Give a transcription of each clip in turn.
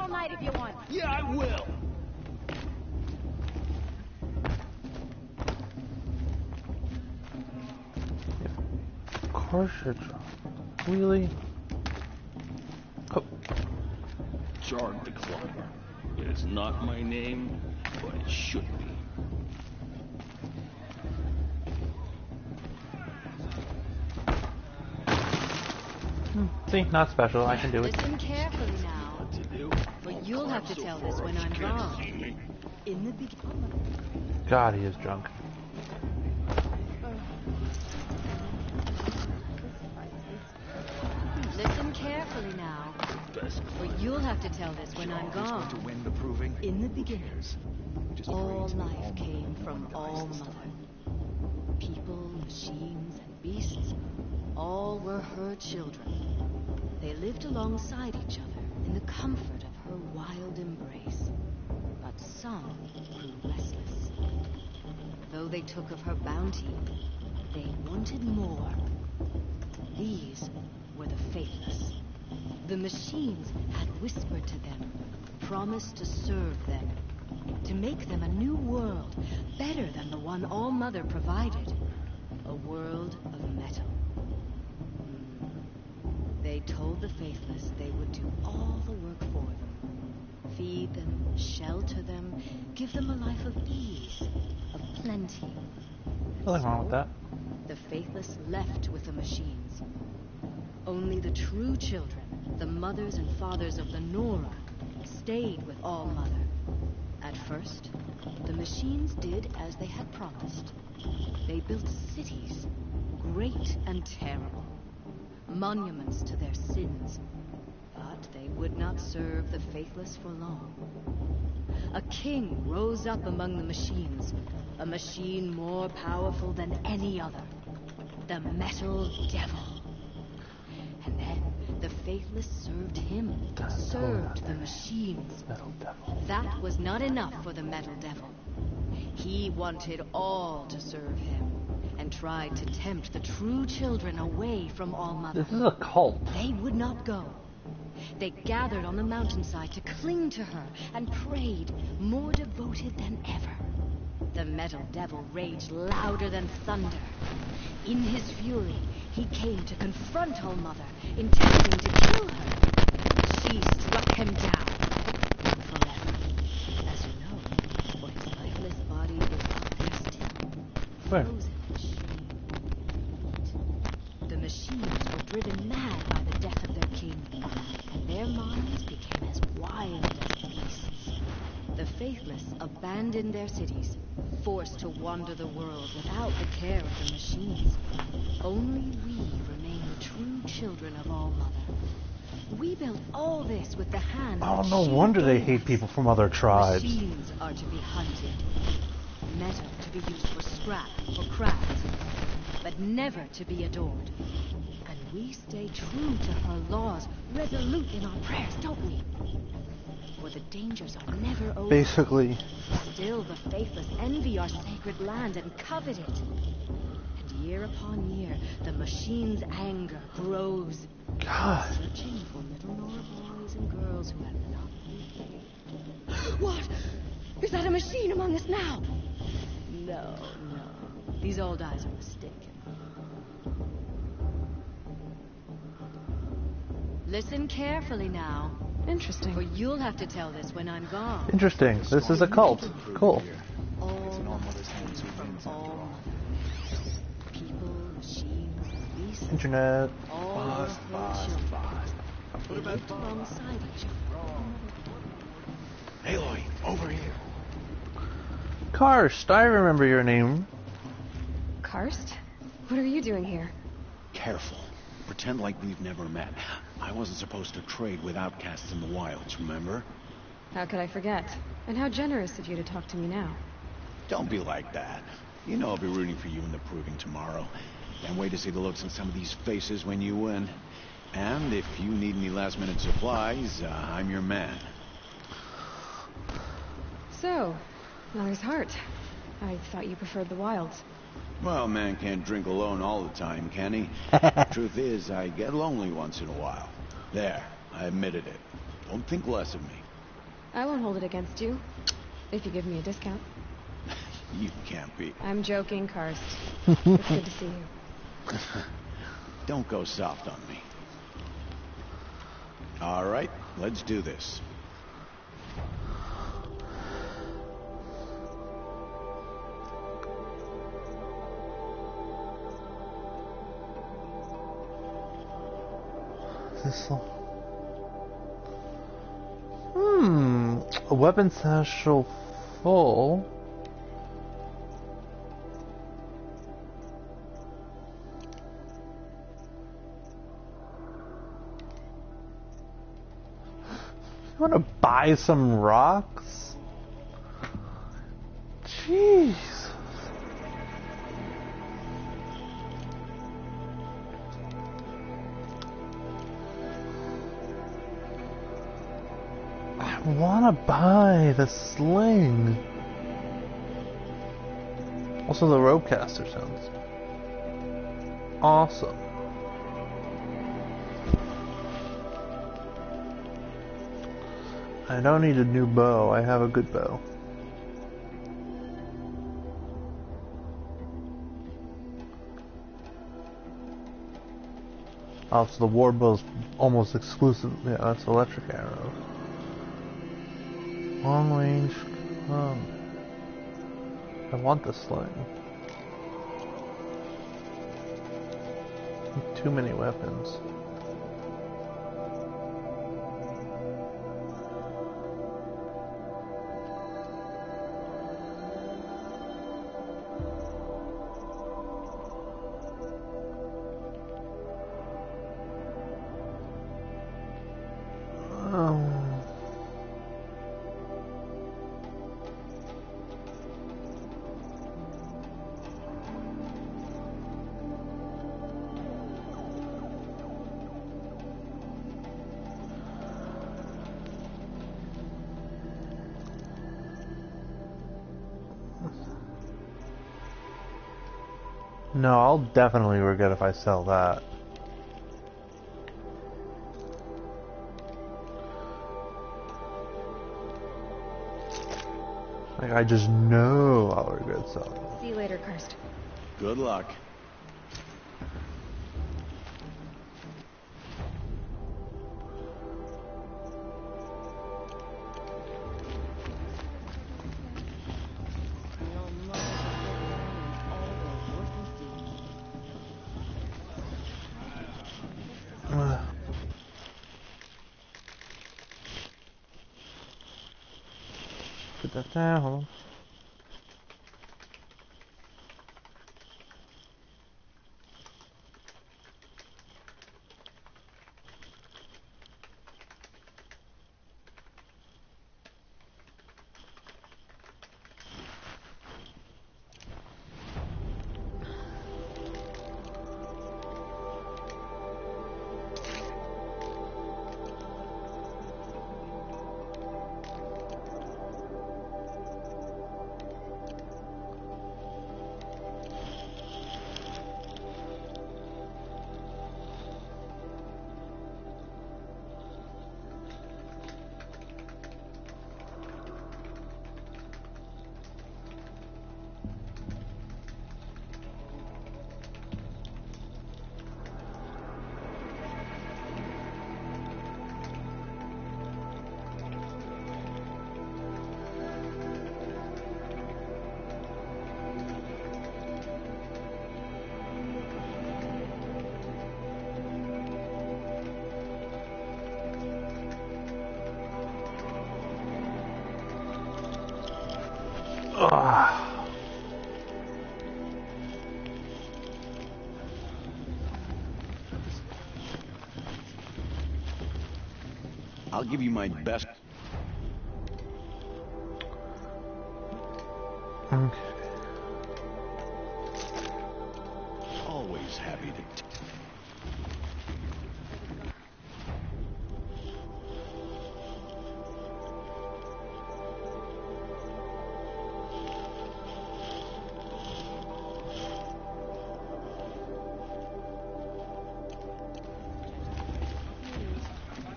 night if you want. Yeah, I will. Of course you're drunk. Really? Oh. Jard the Climber. It is not my name, but it should be. See, not special. I can do it. Listen carefully now, for you'll have to tell this when I'm gone. In the beginning. God, he is drunk. Listen carefully now, for you'll have to tell this when I'm gone. To win the proving. In the beginning, all life came from All Mother. People, machines, and beasts, all were her children. They lived alongside each other in the comfort of her wild embrace. But some grew restless. Though they took of her bounty, they wanted more. These were the faithless. The machines had whispered to them, promised to serve them, to make them a new world, better than the one All Mother provided. A world of metal. They told the faithless they would do all the work for them. Feed them, shelter them, give them a life of ease, of plenty. Nothing wrong with that. The faithless left with the machines. Only the true children, the mothers and fathers of the Nora, stayed with All Mother. At first, the machines did as they had promised. They built cities, great and terrible, monuments to their sins. But they would not serve the faithless for long. A king rose up among the machines, a machine more powerful than any other, the Metal Devil. And then the faithless served him, served the machines. Metal Devil. That was not enough for the Metal Devil. He wanted all to serve him, and tried to tempt the true children away from All Mother. This is a cult. They would not go. They gathered on the mountainside to cling to her and prayed, more devoted than ever. The Metal Devil raged louder than thunder. In his fury, he came to confront All Mother, intending to kill her. She struck him down forever. As you know, for his lifeless body was up there still, Where? frozen in shame. The machines were driven mad by the death of their king, and their minds became as wild as beasts. The faithless abandoned their cities, forced to wander the world without the care of the machines. Only we remain the true children of All Mother. We built all this with the hand. Oh, that no she wonder they gave hate us. people from other tribes. Machines are to be hunted, metal to be used for scrap, for craft, but never to be adored. And we stay true to her laws, resolute in our prayers, don't we? For the dangers are never over. Basically, Still the faithless envy our sacred land and covet it. And year upon year, the machine's anger grows. God. Searching for little Nora boys and girls who have not been saved. What? Is that a machine among us now? No, no. These old eyes are mistaken. Listen carefully now, Interesting. for you'll have to tell this when I'm gone. Interesting. This is a cult. Cool. All life came from All Mother. People, machines, beasts, Internet. all were her children. They lived alongside each other. Aloy, over here. Karst, I remember your name. Karst? What are you doing here? Careful. Pretend like we've never met. I wasn't supposed to trade with outcasts in the wilds, remember? How could I forget? And how generous of you to talk to me now. Don't be like that. You know I'll be rooting for you in the proving tomorrow. Can't wait to see the looks on some of these faces when you win. And if you need any last-minute supplies, I'm your man. So, Mother's Heart. I thought you preferred the wilds. Well, man can't drink alone all the time, can he? Truth is, I get lonely once in a while. There, I admitted it. Don't think less of me. I won't hold it against you, if you give me a discount. You can't be. I'm joking, Karst. It's good to see you. Don't go soft on me. All right, let's do this. A weapon satchel full. You want to buy some rocks? Jeez. I want to buy the sling. Also, the ropecaster sounds awesome. I don't need a new bow. I have a good bow. Oh, so the war bow's almost exclusive. Yeah, that's electric arrow. Long range. I want the sling. Too many weapons. No, I'll definitely regret if I sell that. Like, I just know I'll regret selling it. See you later, Karst. Good luck. Put that down, hold on. I'll give you my best. Okay. Always happy to.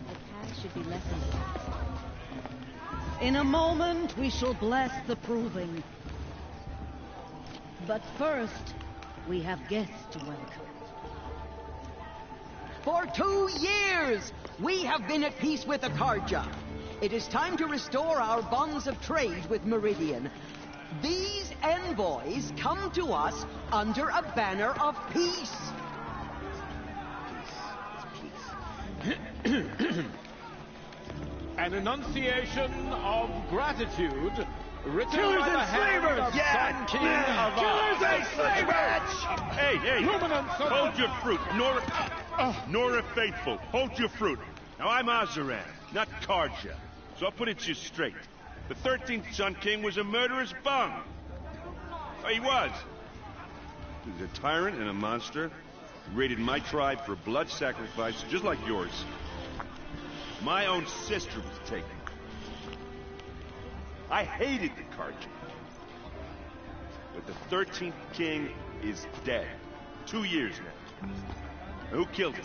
The path should be less involved. In a moment, we shall bless the proving. But first, we have guests to welcome. For 2 years, we have been at peace with Akarja. It is time to restore our bonds of trade with Meridian. These envoys come to us under a banner of peace. An enunciation of gratitude written Killers by the and hand slavers! of Sun King of Killers and slavers! Hey! Luminance of Hold your fruit, Nora Faithful. Hold your fruit. Now, I'm Azaran, not Karja. So I'll put it to you straight. The 13th Sun King was a murderous bum. Oh, he was. He was a tyrant and a monster. He raided my tribe for blood sacrifice, just like yours. My own sister was taken. I hated the Karja. But the 13th King is dead. 2 years now. Who killed him?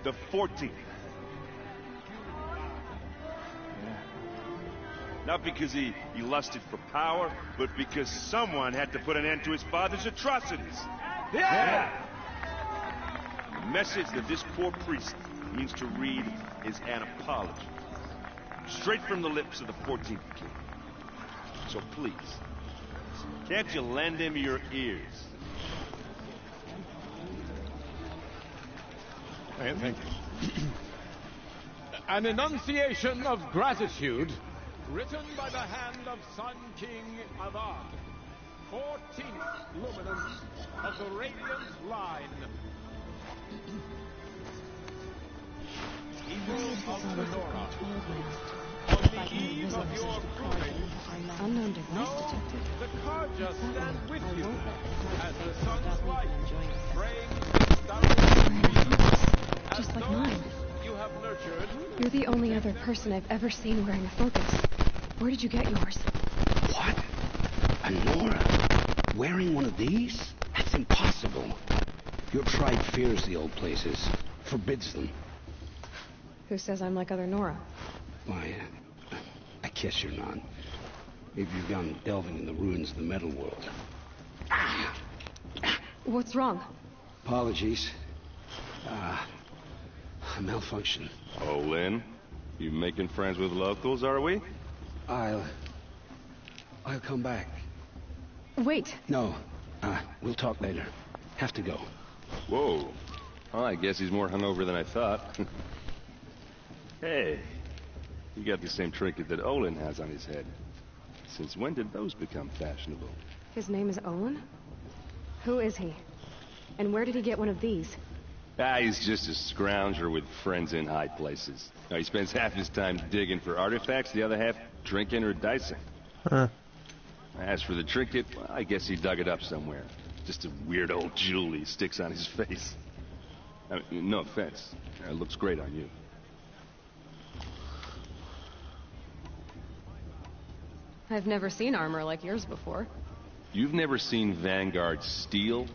The 14th. Not because he lusted for power, but because someone had to put an end to his father's atrocities. Yeah! The message that this poor priest means to read is an apology. Straight from the lips of the 14th King. So please, can't you lend him your ears? Thank you. An enunciation of gratitude written by the hand of Sun King Avad, 14th luminance of the Radiant Line. People of the Nora, on the eve of your proving, Unknown device detected. the Karja stand with you as the sun's light frames down Just like mine. you have nurtured. You're the only other person I've ever seen wearing a focus. Where did you get yours? What? A Nora? Wearing one of these? That's impossible. Your tribe fears the old places. Forbids them. Who says I'm like other Nora? Why, I guess you're not. Maybe you've gone delving in the ruins of the metal world. What's wrong? Apologies. A malfunction. Oh, Lynn, you making friends with locals, are we? I'll come back. Wait. No. We'll talk later. Have to go. Whoa. Well, I guess he's more hungover than I thought. Hey, you got the same trinket that Olin has on his head. Since when did those become fashionable? His name is Olin? Who is he? And where did he get one of these? He's just a scrounger with friends in high places. He spends half his time digging for artifacts, the other half drinking or dicing. Huh. As for the trinket, well, I guess he dug it up somewhere. Just a weird old jewel he sticks on his face. I mean, no offense. It looks great on you. I've never seen armor like yours before. You've never seen Vanguard steel?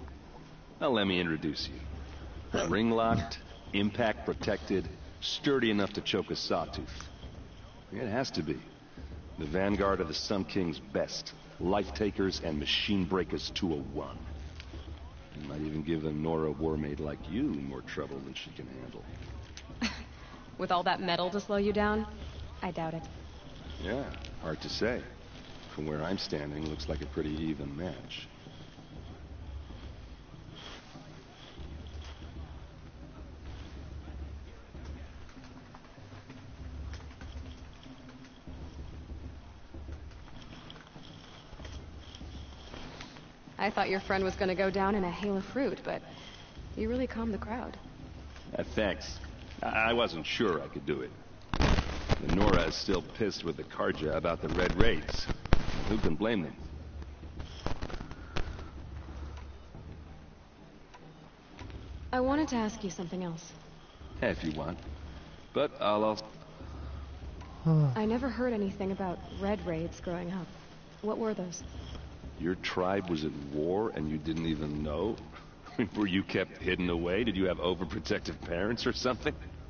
Well, let me introduce you. Ring-locked, impact-protected, sturdy enough to choke a sawtooth. It has to be. The Vanguard of the Sun King's best. Life-takers and machine-breakers to a one. You might even give a Nora war-maid like you more trouble than she can handle. With all that metal to slow you down? I doubt it. Yeah, hard to say. From where I'm standing, looks like a pretty even match. I thought your friend was gonna go down in a hail of fruit, but you really calmed the crowd. Thanks. I wasn't sure I could do it. The Nora is still pissed with the Karja about the Red Raids. Who can blame them? I wanted to ask you something else. If you want. But I'll also... I never heard anything about Red Raids growing up. What were those? Your tribe was at war and you didn't even know? Were you kept hidden away? Did you have overprotective parents or something?